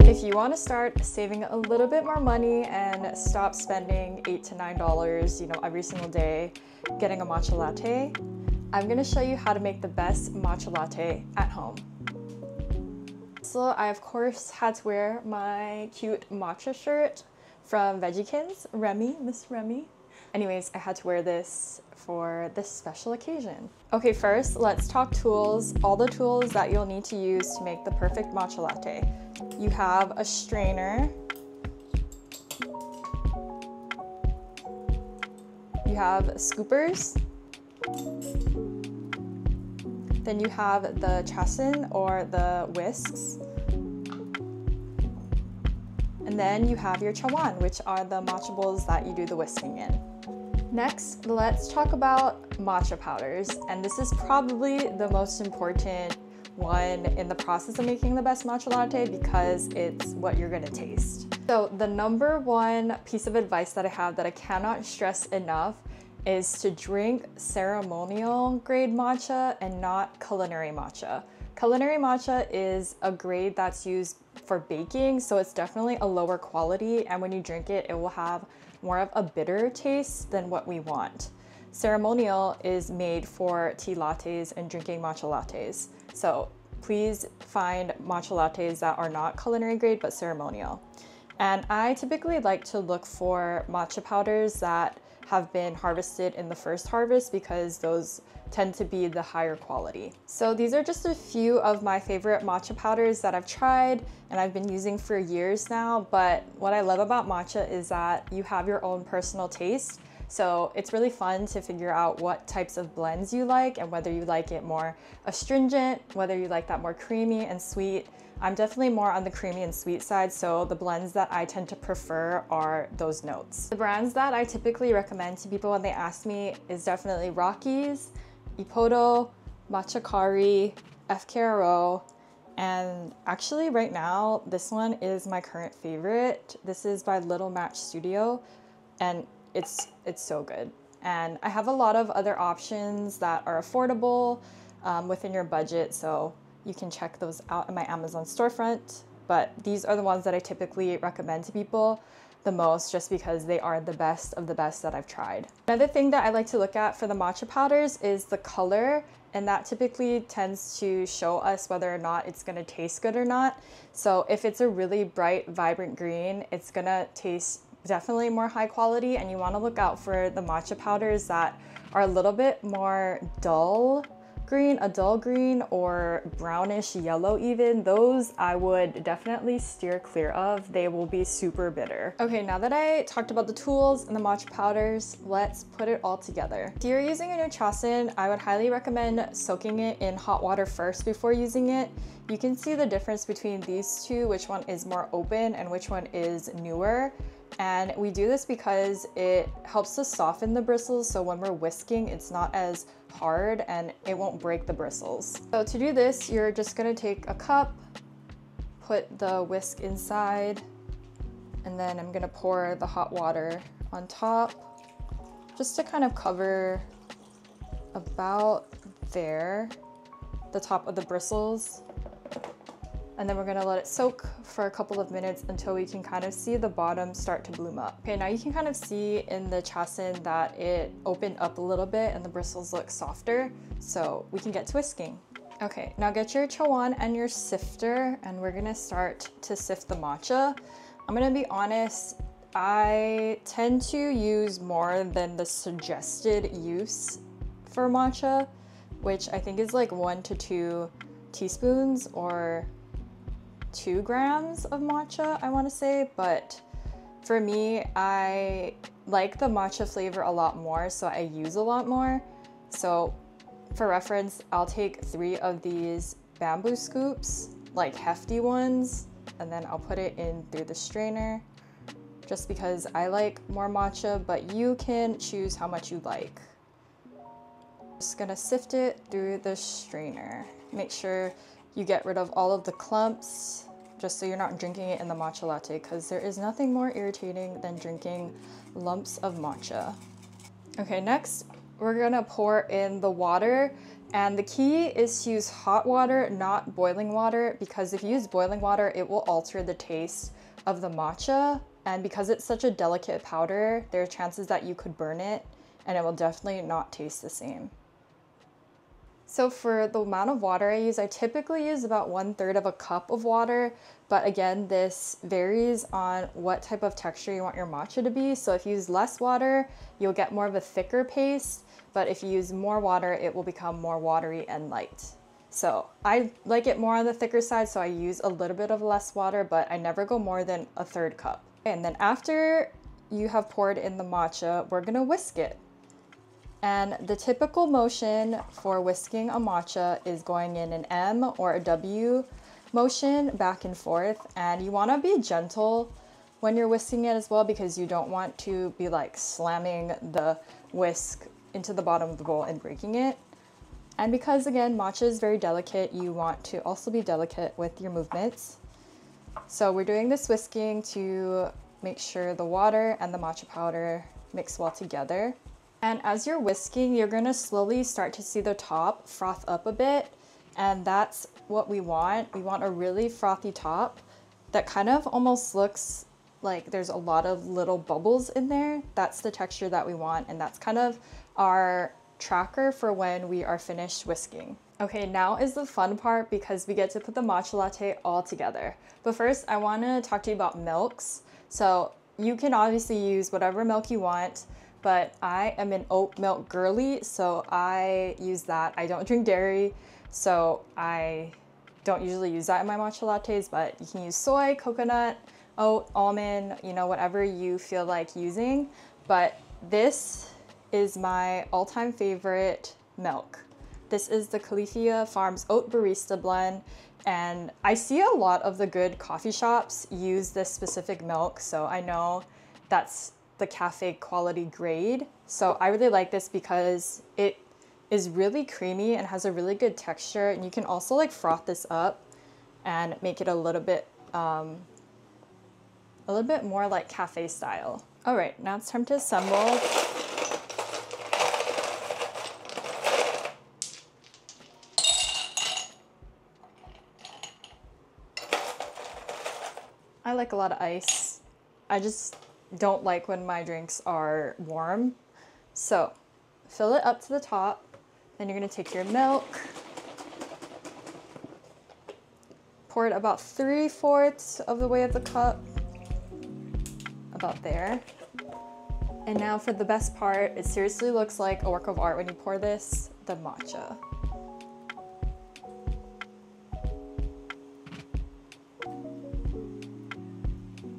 If you want to start saving a little bit more money and stop spending $8 to $9, every single day getting a matcha latte, I'm going to show you how to make the best matcha latte at home. So I of course had to wear my cute matcha shirt from Veggiekins, Miss Remy. Anyways, I had to wear this for this special occasion. Okay, first let's talk tools. All the tools that you'll need to use to make the perfect matcha latte. You have a strainer, you have scoopers, then you have the chasen or the whisks, and then you have your chawan, which are the matcha bowls that you do the whisking in. Next, let's talk about matcha powders, and this is probably the most important one in the process of making the best matcha latte because it's what you're gonna taste. So the number one piece of advice that I have that I cannot stress enough is to drink ceremonial grade matcha and not culinary matcha. Culinary matcha is a grade that's used for baking, so it's definitely a lower quality, and when you drink it, it will have more of a bitter taste than what we want. Ceremonial is made for tea lattes and drinking matcha lattes. So please find matcha lattes that are not culinary grade but ceremonial. And I typically like to look for matcha powders that have been harvested in the first harvest because those tend to be the higher quality. So these are just a few of my favorite matcha powders that I've tried and I've been using for years now, but what I love about matcha is that you have your own personal taste. So it's really fun to figure out what types of blends you like and whether you like it more astringent, whether you like that more creamy and sweet. I'm definitely more on the creamy and sweet side, so the blends that I tend to prefer are those notes. The brands that I typically recommend to people when they ask me is definitely Rockies, Ippodo, Matchakari, FKRO, and actually right now this one is my current favorite. This is by Little Match Studio, and it's so good. And I have a lot of other options that are affordable within your budget, so you can check those out in my Amazon storefront. But these are the ones that I typically recommend to people the most just because they are the best of the best that I've tried. Another thing that I like to look at for the matcha powders is the color, and that typically tends to show us whether or not it's gonna taste good or not. So if it's a really bright, vibrant green, it's gonna taste definitely more high quality, and you want to look out for the matcha powders that are a little bit more dull green, a dull green or brownish yellow even. Those I would definitely steer clear of. They will be super bitter. Okay, now that I talked about the tools and the matcha powders, let's put it all together. If you're using a new chasen, I would highly recommend soaking it in hot water first before using it. You can see the difference between these two, which one is more open and which one is newer. And we do this because it helps to soften the bristles, so when we're whisking, it's not as hard and it won't break the bristles. So to do this, you're just gonna take a cup, put the whisk inside, and then I'm gonna pour the hot water on top, just to kind of cover about there, the top of the bristles. And then we're gonna let it soak for a couple of minutes until we can kind of see the bottom start to bloom up. Okay, now you can kind of see in the chasen that it opened up a little bit and the bristles look softer, so we can get to whisking. Okay, now get your chawan and your sifter, and we're gonna start to sift the matcha. I'm gonna be honest, I tend to use more than the suggested use for matcha, which I think is like 1 to 2 teaspoons or 2 grams of matcha, I want to say, but for me, I like the matcha flavor a lot more, so I use a lot more. So for reference, I'll take 3 of these bamboo scoops, like hefty ones, and then I'll put it in through the strainer just because I like more matcha, but you can choose how much you like. Just gonna sift it through the strainer. Make sure you get rid of all of the clumps, just so you're not drinking it in the matcha latte, because there is nothing more irritating than drinking lumps of matcha. Okay, next we're gonna pour in the water, And the key is to use hot water, not boiling water, because if you use boiling water, it will alter the taste of the matcha. And because it's such a delicate powder, there are chances that you could burn it and it will definitely not taste the same. So for the amount of water I use, I typically use about 1/3 of a cup of water. But again, this varies on what type of texture you want your matcha to be. So if you use less water, you'll get more of a thicker paste. But if you use more water, it will become more watery and light. So I like it more on the thicker side, so I use a little bit of less water, but I never go more than 1/3 cup. And then after you have poured in the matcha, we're gonna whisk it. And the typical motion for whisking a matcha is going in an M or a W motion back and forth. And you wanna be gentle when you're whisking it as well, because you don't want to be like slamming the whisk into the bottom of the bowl and breaking it. And because again, matcha is very delicate, you want to also be delicate with your movements. So we're doing this whisking to make sure the water and the matcha powder mix well together. And as you're whisking, you're gonna slowly start to see the top froth up a bit. And that's what we want. We want a really frothy top that kind of almost looks like there's a lot of little bubbles in there. That's the texture that we want, and that's kind of our tracker for when we are finished whisking. Okay, now is the fun part because we get to put the matcha latte all together. But first, I want to talk to you about milks. So you can obviously use whatever milk you want, but I am an oat milk girly, so I use that. I don't drink dairy, so I don't usually use that in my matcha lattes, but you can use soy, coconut, oat, almond, you know, whatever you feel like using. But this is my all-time favorite milk. This is the Califia Farms Oat Barista Blend, and I see a lot of the good coffee shops use this specific milk, so I know that's the cafe quality grade. So I really like this because it is really creamy and has a really good texture, and you can also like froth this up and make it a little bit more like cafe style. All right, now it's time to assemble. I like a lot of ice. I just don't like when my drinks are warm. So fill it up to the top. Then you're gonna take your milk, pour it about 3/4 of the way of the cup, about there. And now for the best part, it seriously looks like a work of art when you pour this, the matcha.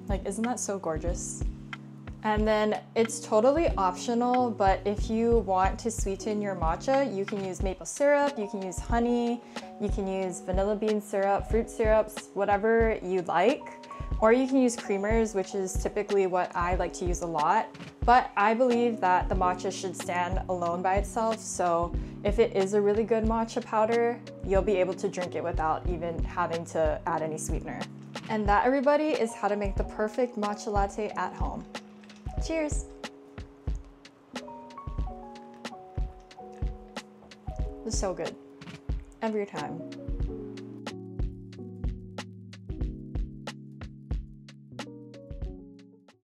Like, isn't that so gorgeous? And then it's totally optional, but if you want to sweeten your matcha, you can use maple syrup, you can use honey, you can use vanilla bean syrup, fruit syrups, whatever you like. Or you can use creamers, which is typically what I like to use a lot. But I believe that the matcha should stand alone by itself. So if it is a really good matcha powder, you'll be able to drink it without even having to add any sweetener. And that, everybody, is how to make the perfect matcha latte at home. Cheers! It's so good. Every time.